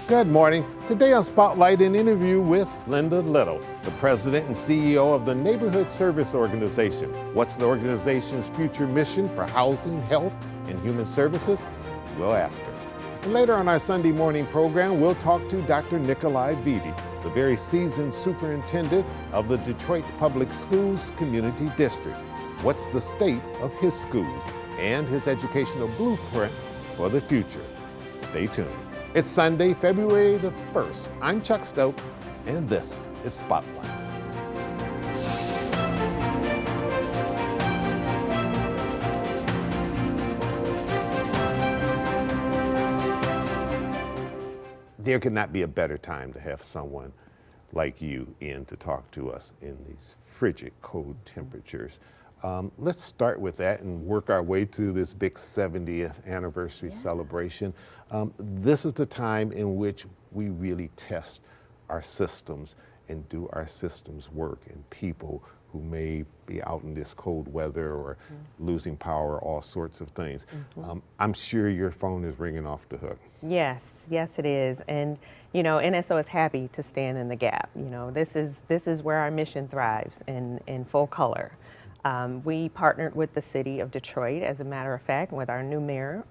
Good morning. Today on Spotlight, an interview with Linda Little, the president and CEO of the Neighborhood Service Organization. What's the organization's future mission for housing, health, and human services? We'll ask her. And later on our Sunday morning program, we'll talk to Dr. Nikolai Vitti, the very seasoned superintendent of the Detroit Public Schools Community District. What's the state of his schools and his educational blueprint for the future? Stay tuned. It's Sunday, February the 1st. I'm Chuck Stokes, and this is Spotlight. There could not be a better time to have someone like you in to talk to us in these frigid, cold temperatures. Let's start with that and work our way to this big 70th anniversary celebration. This is the time in which we really test our systems and do our systems work, and people who may be out in this cold weather or losing power, all sorts of things. I'm sure your phone is ringing off the hook. Yes, it is. And you know, NSO is happy to stand in the gap. You know, this is where our mission thrives in full color. We partnered with the city of Detroit, as a matter of fact, with our new mayor,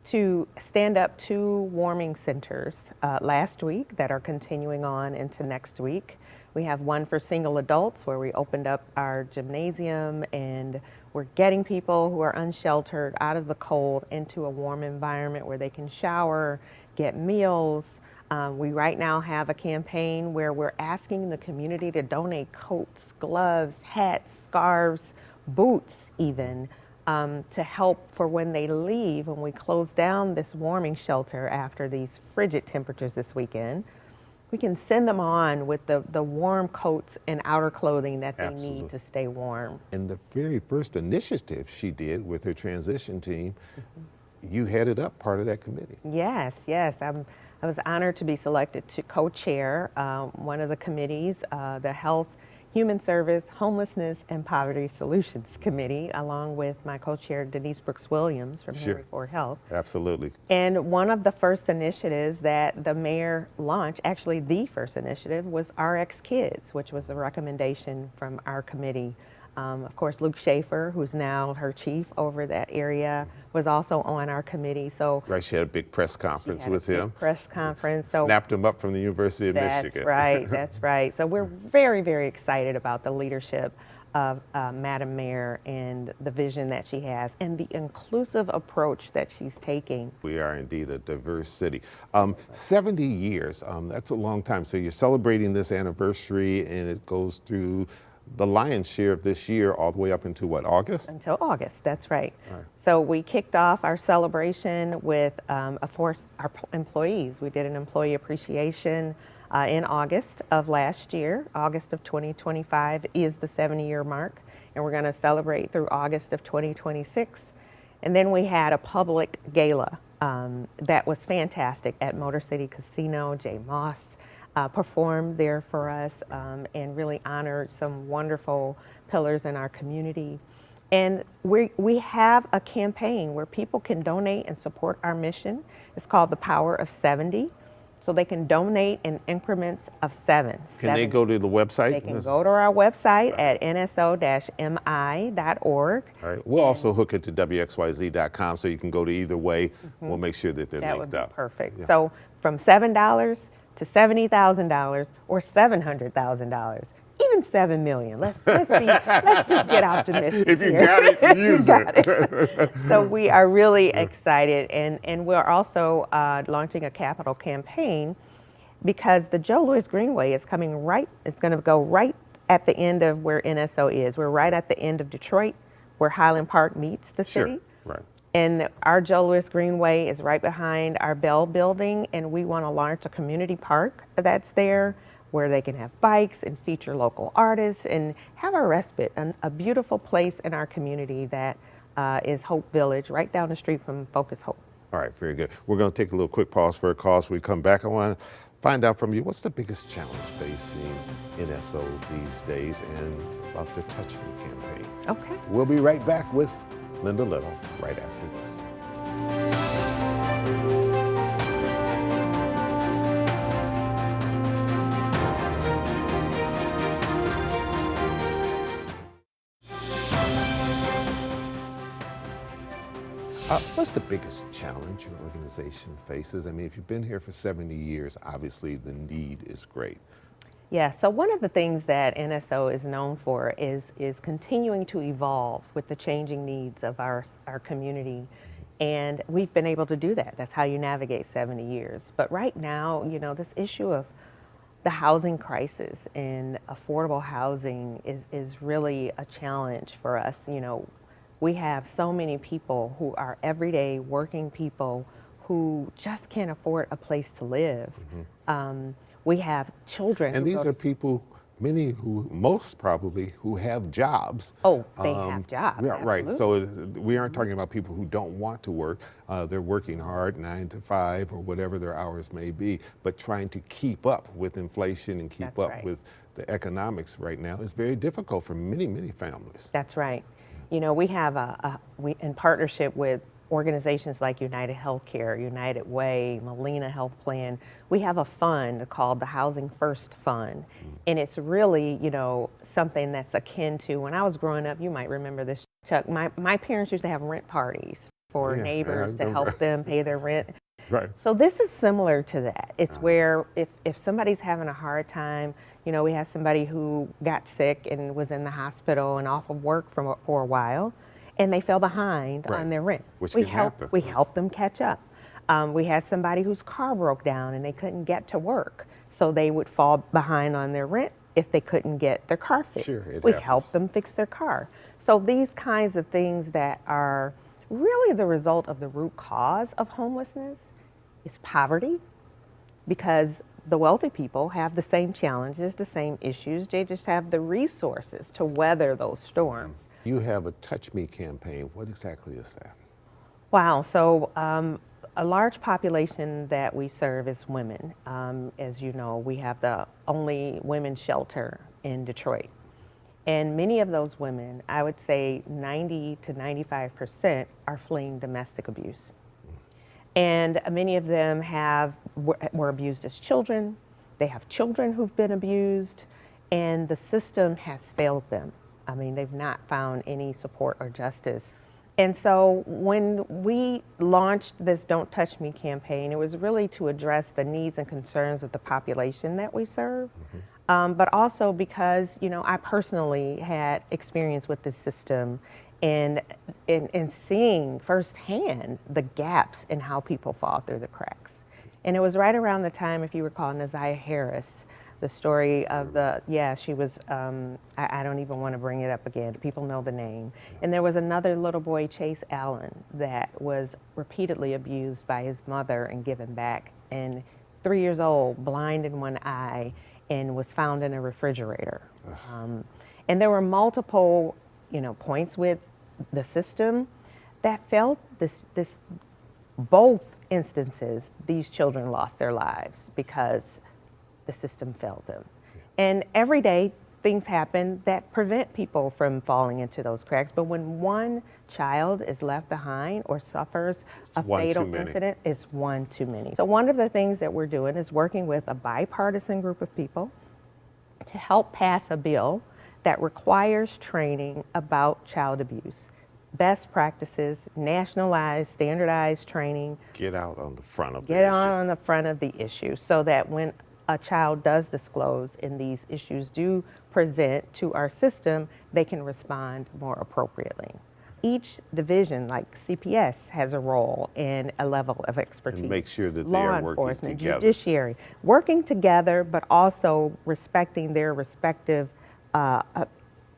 to stand up 2 warming centers last week that are continuing on into next week. We have one for single adults where we opened up our gymnasium, and we're getting people who are unsheltered out of the cold into a warm environment where they can shower, get meals. We right now have a campaign where we're asking the community to donate coats, gloves, hats, scarves, boots even, to help for when they leave, when we close down this warming shelter after these frigid temperatures this weekend. We can send them on with the warm coats and outer clothing that they need to stay warm. And the very first initiative she did with her transition team, you headed up part of that committee. Yes. I was honored to be selected to co-chair one of the committees, the Health, Human Service, Homelessness, and Poverty Solutions Committee, along with my co-chair Denise Brooks-Williams from Henry Ford Health. Absolutely. And one of the first initiatives that the mayor launched, actually the first initiative, was RX Kids, which was a recommendation from our committee. Of course, Luke Schaefer, who's now her chief over that area, was also on our committee. So right, she had a big press conference with him. Press conference. So snapped him up from the University of Michigan. That's right. So we're very, very excited about the leadership of Madam Mayor and the vision that she has and the inclusive approach that she's taking. We are indeed a diverse city. 70 years, that's a long time. So you're celebrating this anniversary, and it goes through the lion's share of this year all the way up into what, August? Until August, that's right. So we kicked off our celebration with, of course, our employees. We did an employee appreciation in August of last year. August of 2025 is the 70-year mark, and we're going to celebrate through August of 2026. And then we had a public gala that was fantastic at Motor City Casino. Jay Moss performed there for us and really honored some wonderful pillars in our community. And we have a campaign where people can donate and support our mission. It's called The Power of 70. So they can donate in increments of 7. Can they go to the website? They can go to our website at nso-mi.org. All right. We'll also hook it to WXYZ.com so you can go to either way. We'll make sure that they're linked up. That would be perfect. Yeah. So from $7 to $70,000 or $700,000, even $7 million. Let's just get optimistic. If you got it, use it. So we are really excited, and we're also launching a capital campaign because the Joe Louis Greenway is coming right. It's going to go right at the end of where NSO is. We're right at the end of Detroit, where Highland Park meets the city. Right. And our Joe Louis Greenway is right behind our Bell building, and we want to launch a community park that's there where they can have bikes and feature local artists and have a respite, a beautiful place in our community that is Hope Village, right down the street from Focus Hope. All right, very good. We're going to take a little quick pause for a call. So we come back, I want to find out from you, what's the biggest challenge facing NSO these days and about the Touch Me campaign? Okay. We'll be right back with Linda Little right after this. What's the biggest challenge your organization faces? I mean, if you've been here for 70 years, obviously the need is great. Yeah, so one of the things that NSO is known for is continuing to evolve with the changing needs of our community. And we've been able to do that. That's how you navigate 70 years. But right now, you know, this issue of the housing crisis and affordable housing is really a challenge for us. You know, we have so many people who are everyday working people who just can't afford a place to live. We have children. And who these go are to- people, many who, most probably, who have jobs. Oh, they have jobs. Yeah, right. Absolutely. So we aren't talking about people who don't want to work. They're working hard, 9 to 5 or whatever their hours may be, but trying to keep up with inflation and keep That's up right. with the economics right now is very difficult for many, many families. That's right. You know, we have we in partnership with organizations like United Healthcare, United Way, Molina Health Plan, we have a fund called the Housing First Fund. And it's really, you know, something that's akin to when I was growing up, you might remember this, Chuck, my parents used to have rent parties for Yeah, neighbors I to help them pay their rent. Right. So this is similar to that. It's where if somebody's having a hard time, you know, we had somebody who got sick and was in the hospital and off of work for a while, and they fell behind Right. on their rent. Which we can help, happen. We helped them catch up. We had somebody whose car broke down and they couldn't get to work, so they would fall behind on their rent if they couldn't get their car fixed. Sure, it we happens. helped them fix their car. So these kinds of things that are really the result of the root cause of homelessness is poverty, because the wealthy people have the same challenges, the same issues. They just have the resources to weather those storms. You have a Touch Me campaign. What exactly is that? Wow, so a large population that we serve is women. As you know, we have the only women's shelter in Detroit. And many of those women, I would say 90 to 95%, are fleeing domestic abuse. And many of them were abused as children. They have children who've been abused, and the system has failed them. I mean, they've not found any support or justice. And so when we launched this Don't Touch Me campaign, it was really to address the needs and concerns of the population that we serve, but also because, you know, I personally had experience with this system and seeing firsthand the gaps in how people fall through the cracks. And it was right around the time, if you recall, Naziah Harris, the story of she was, I don't even want to bring it up again. People know the name. And there was another little boy, Chase Allen, that was repeatedly abused by his mother and given back. And 3 years old, blind in one eye, and was found in a refrigerator. And there were multiple, you know, points with the system that felt both instances, these children lost their lives because the system failed them. And every day things happen that prevent people from falling into those cracks. But when one child is left behind or suffers a fatal incident, it's one too many. So one of the things that we're doing is working with a bipartisan group of people to help pass a bill that requires training about child abuse. Best practices, nationalized, standardized training. Get out on the front of Get on the front of the issue so that when a child does disclose and these issues do present to our system, they can respond more appropriately. Each division, like CPS, has a role and a level of expertise. And make sure that they Law are working enforcement, together. judiciary, working together, but also respecting their respective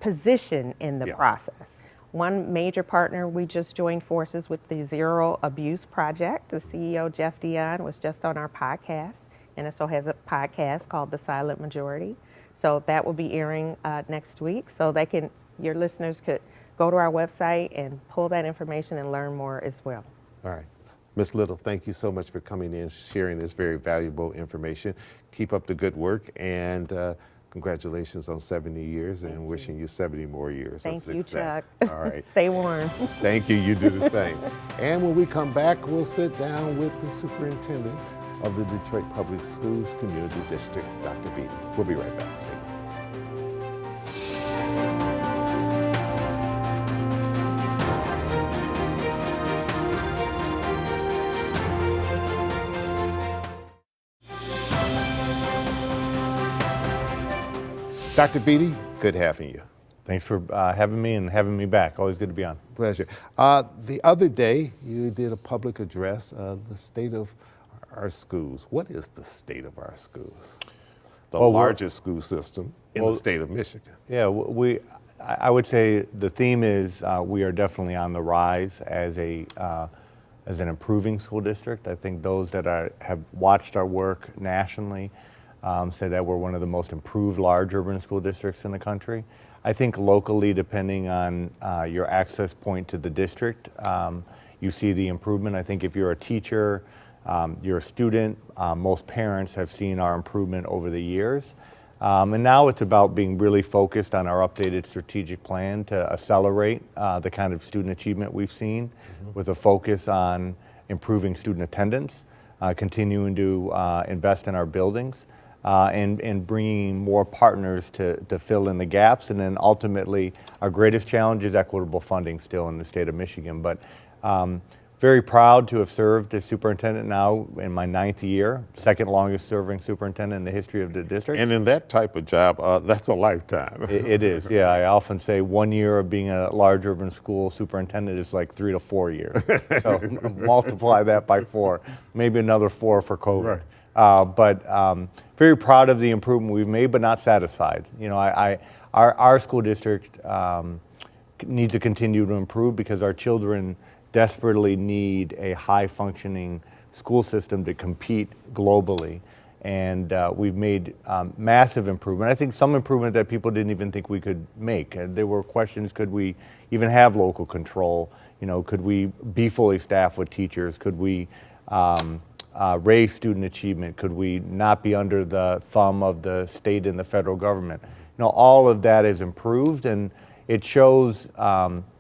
position in the process. One major partner, we just joined forces with the Zero Abuse Project. The CEO, Jeff Dion, was just on our podcast, and it also has a podcast called The Silent Majority. So that will be airing next week. So your listeners could go to our website and pull that information and learn more as well. All right. Ms. Little, thank you so much for coming in, sharing this very valuable information. Keep up the good work, and congratulations on 70 years, and wishing you 70 more years of success. Thank you, Chuck. All right. Stay warm. Thank you. You do the same. And when we come back, we'll sit down with the superintendent of the Detroit Public Schools Community District, Dr. Vitti. We'll be right back. Stay with us. Dr. Vitti, good having you. Thanks for having me and having me back. Always good to be on. Pleasure. The other day, you did a public address, the state of our schools. What is the state of our schools? The largest school system in the state of Michigan. Yeah, I would say the theme is we are definitely on the rise as an improving school district. I think those that have watched our work nationally say that we're one of the most improved large urban school districts in the country. I think locally, depending on your access point to the district, you see the improvement. I think if you're a teacher, you're a student, most parents have seen our improvement over the years. And now it's about being really focused on our updated strategic plan to accelerate the kind of student achievement we've seen, with a focus on improving student attendance, continuing to invest in our buildings, and bringing more partners to fill in the gaps. And then ultimately, our greatest challenge is equitable funding still in the state of Michigan. But very proud to have served as superintendent now in my 9th year, second longest serving superintendent in the history of the district. And in that type of job, that's a lifetime. It is, yeah. I often say 1 year of being a large urban school superintendent is like 3 to 4 years. So multiply that by 4, maybe another 4 for COVID. Right. But very proud of the improvement we've made, but not satisfied. You know, our school district needs to continue to improve because our children desperately need a high-functioning school system to compete globally. And we've made massive improvement. I think some improvement that people didn't even think we could make. There were questions, could we even have local control? You know, could we be fully staffed with teachers? Could we raise student achievement? Could we not be under the thumb of the state and the federal government? You know, all of that is improved, and it shows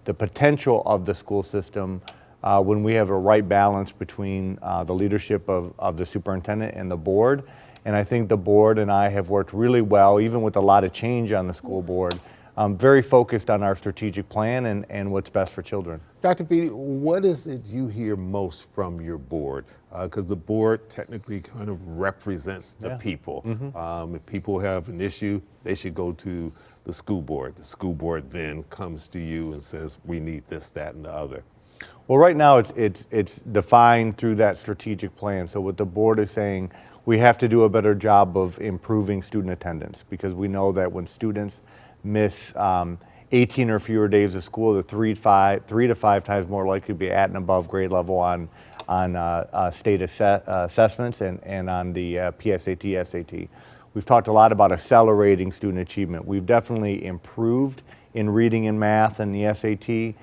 the potential of the school system when we have a right balance between the leadership of the superintendent and the board. And I think the board and I have worked really well, even with a lot of change on the school board, very focused on our strategic plan and what's best for children. Dr. Vitti, what is it you hear most from your board? Because the board technically kind of represents the people. If people have an issue, they should go to the school board. The school board then comes to you and says, we need this, that, and the other. Well, right now it's defined through that strategic plan. So what the board is saying, we have to do a better job of improving student attendance, because we know that when students miss 18 or fewer days of school, they're 3 to 5 times more likely to be at and above grade level on state assessments and on the PSAT, SAT. We've talked a lot about accelerating student achievement. We've definitely improved in reading and math and the SAT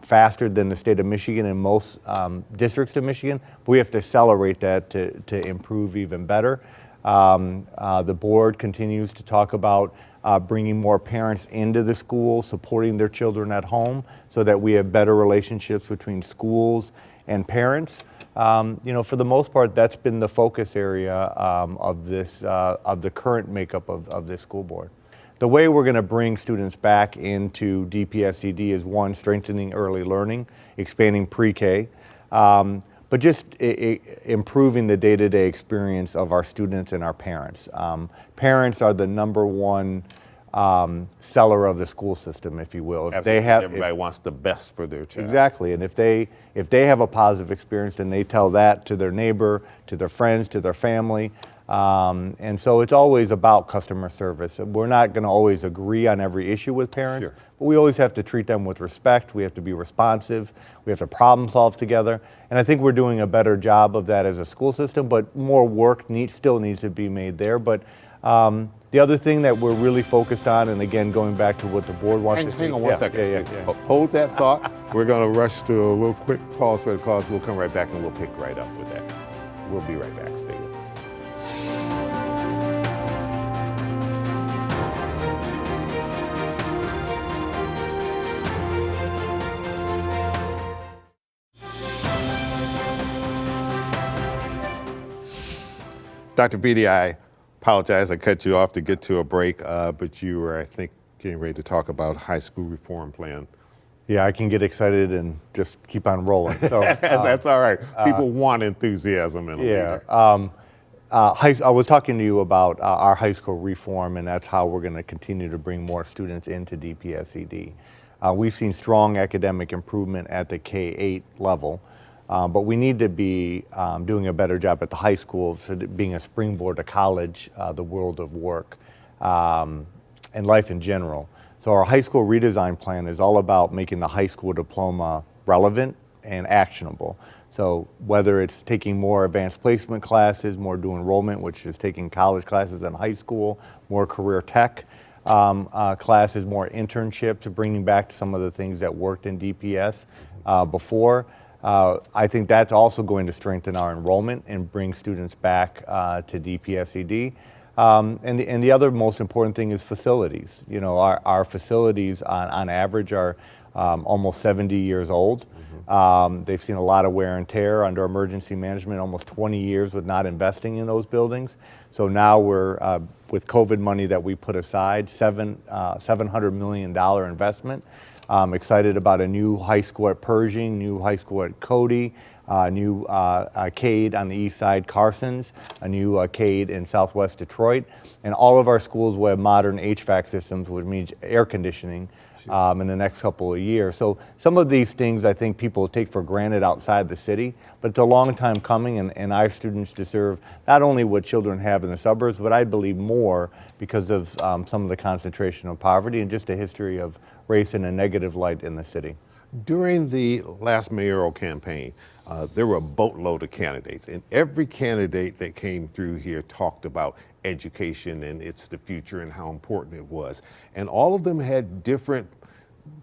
faster than the state of Michigan and most districts of Michigan. But we have to accelerate that to improve even better. The board continues to talk about bringing more parents into the school, supporting their children at home, so that we have better relationships between schools and parents. You know, for the most part, that's been the focus area of the current makeup of this school board. The way we're going to bring students back into DPSTD is, one, strengthening early learning, expanding pre-K, but just improving the day-to-day experience of our students and our parents. Parents are the #1 seller of the school system, if you will. If everybody wants the best for their child. Exactly, and if they have a positive experience, then they tell that to their neighbor, to their friends, to their family. And so it's always about customer service. We're not going to always agree on every issue with parents, but we always have to treat them with respect. We have to be responsive. We have to problem solve together. And I think we're doing a better job of that as a school system, but more work still needs to be made there. But the other thing that we're really focused on, and again, going back to what the board wants to see. Hang on one second. Hold that thought. We're going to rush to a little quick pause for the cause. We'll come right back and we'll pick right up with that. We'll be right back. Stay with us. Dr. Vitti, I apologize, I cut you off to get to a break, but you were, I think, getting ready to talk about high school reform plan. Yeah, I can get excited and just keep on rolling. So that's all right. People want enthusiasm in a leader. I was talking to you about our high school reform, and that's how we're going to continue to bring more students into DPSED. We've seen strong academic improvement at the K-8 level, but we need to be doing a better job at the high school, so being a springboard to college, the world of work, and life in general. So our high school redesign plan is all about making the high school diploma relevant and actionable. So whether it's taking more advanced placement classes, more dual enrollment, which is taking college classes in high school, more career tech classes, more internships, bringing back some of the things that worked in DPS before. I think that's also going to strengthen our enrollment and bring students back to DPSED. And the other most important thing is facilities. You know, our facilities on average are almost 70 years old. They've seen a lot of wear and tear under emergency management, almost 20 years with not investing in those buildings. So now we're, with COVID money that we put aside, $700 million investment. Excited about a new high school at Pershing, new high school at Cody, new CADE on the east side, Carson's, a new CADE in southwest Detroit. And all of our schools will have modern HVAC systems, which means air conditioning, in the next couple of years. So some of these things I think people take for granted outside the city, but it's a long time coming, and our students deserve not only what children have in the suburbs, but I believe more because of some of the concentration of poverty and just a history of race in a negative light in the city. During the last mayoral campaign, there were a boatload of candidates, and every candidate that came through here talked about education and it's the future and how important it was. And all of them had different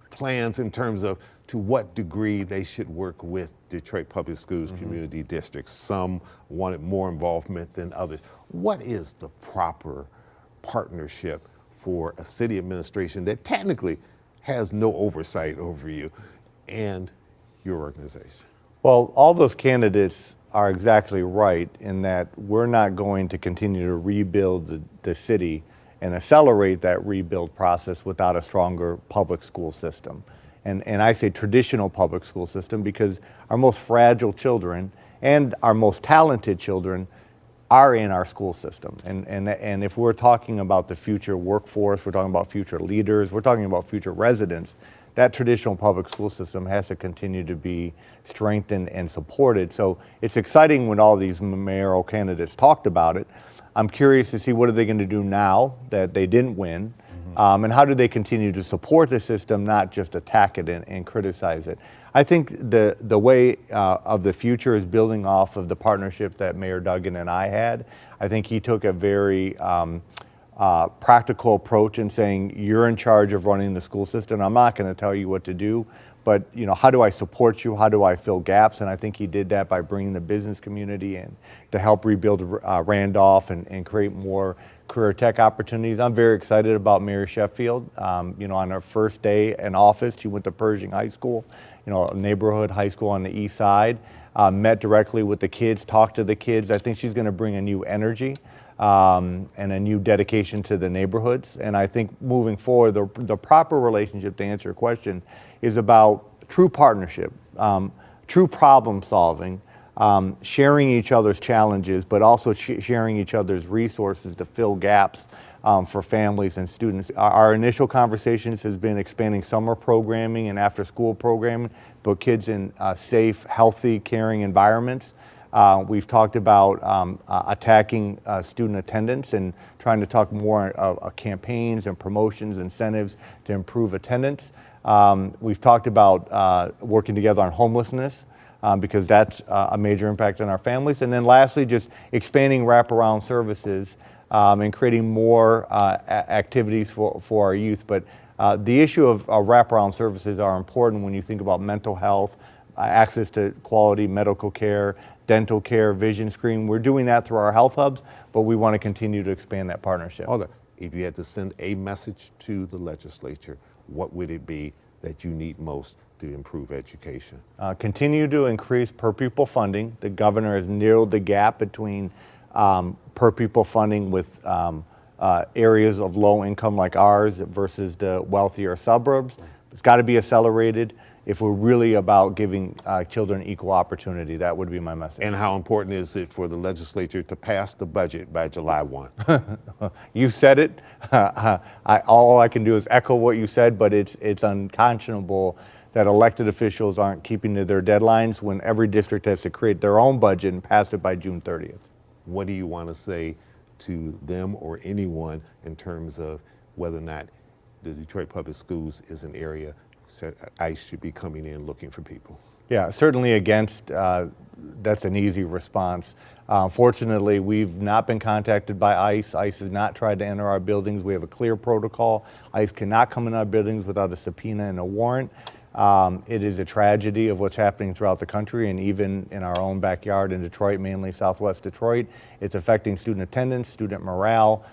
plans in terms of to what degree they should work with Detroit Public Schools community districts. Some wanted more involvement than others. What is the proper partnership for a city administration that technically has no oversight over you and your organization? Well, all those candidates are exactly right in that we're not going to continue to rebuild the city and accelerate that rebuild process without a stronger public school system. And I say traditional public school system because our most fragile children and our most talented children are in our school system. And if we're talking about the future workforce, we're talking about future leaders, we're talking about future residents, that traditional public school system has to continue to be strengthened and supported. So it's exciting when all these mayoral candidates talked about it. I'm curious to see what are they going to do now that they didn't win, and how do they continue to support the system, not just attack it and criticize it. I think the way of the future is building off of the partnership that Mayor Duggan and I had. I think he took a very practical approach in saying, you're in charge of running the school system. I'm not going to tell you what to do, but you know, how do I support you? How do I fill gaps? And I think he did that by bringing the business community in to help rebuild Randolph and create more career tech opportunities. I'm very excited about Mary Sheffield. You know, on her first day in office, she went to Pershing High School, you know, a neighborhood high school on the east side, met directly with the kids, talked to the kids. I think she's going to bring a new energy and a new dedication to the neighborhoods. And I think moving forward, the proper relationship, to answer your question, is about true partnership, true problem solving, sharing each other's challenges, but also sharing each other's resources to fill gaps for families and students. Our initial conversations has been expanding summer programming and after school programming, put kids in safe, healthy, caring environments. We've talked about attacking student attendance and trying to talk more campaigns and promotions, incentives to improve attendance. We've talked about working together on homelessness because that's a major impact on our families. And then lastly, just expanding wraparound services and creating more activities for our youth. But the issue of wraparound services are important when you think about mental health, access to quality medical care, dental care, vision screening. We're doing that through our health hubs, but we want to continue to expand that partnership. Hold on. If you had to send a message to the legislature, what would it be that you need most to improve education? Continue to increase per pupil funding. The governor has narrowed the gap between per pupil funding with areas of low income like ours versus the wealthier suburbs. It's got to be accelerated. if we're really about giving children equal opportunity. That would be my message. And how important is it for the legislature to pass the budget by July 1? You said it. All I can do is echo what you said, but it's unconscionable that elected officials aren't keeping to their deadlines when every district has to create their own budget and pass it by June 30th. What do you want to say to them or anyone in terms of whether or not the Detroit Public Schools is an area ICE should be coming in looking for people? Yeah, certainly against, that's an easy response. Fortunately, we've not been contacted by ICE. ICE has not tried to enter our buildings. We have a clear protocol. ICE cannot come in our buildings without a subpoena and a warrant. It is a tragedy of what's happening throughout the country and even in our own backyard in Detroit, mainly Southwest Detroit. It's affecting student attendance, student morale.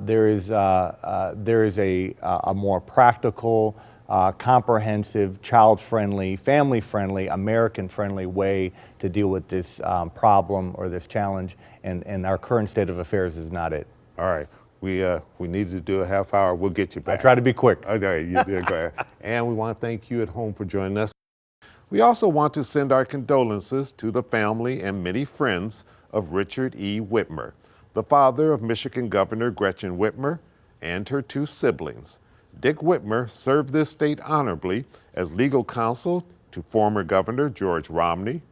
There is a more practical, comprehensive, child-friendly, family-friendly, American-friendly way to deal with this problem or this challenge, and our current state of affairs is not it. All right. We needed to do a half hour. We'll get you back. I try to be quick. Okay, you did great. And we want to thank you at home for joining us. We also want to send our condolences to the family and many friends of Richard E. Whitmer, the father of Michigan Governor Gretchen Whitmer and her two siblings. Dick Whitmer served this state honorably as legal counsel to former Governor George Romney,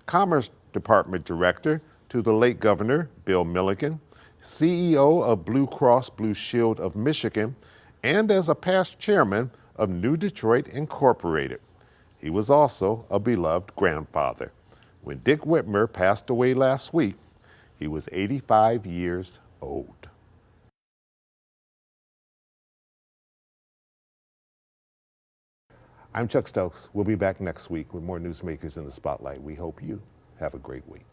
Commerce Department Director to the late Governor Bill Milliken, CEO of Blue Cross Blue Shield of Michigan, and as a past chairman of New Detroit Incorporated. He was also a beloved grandfather. When Dick Whitmer passed away last week, he was 85 years old. I'm Chuck Stokes. We'll be back next week with more Newsmakers in the Spotlight. We hope you have a great week.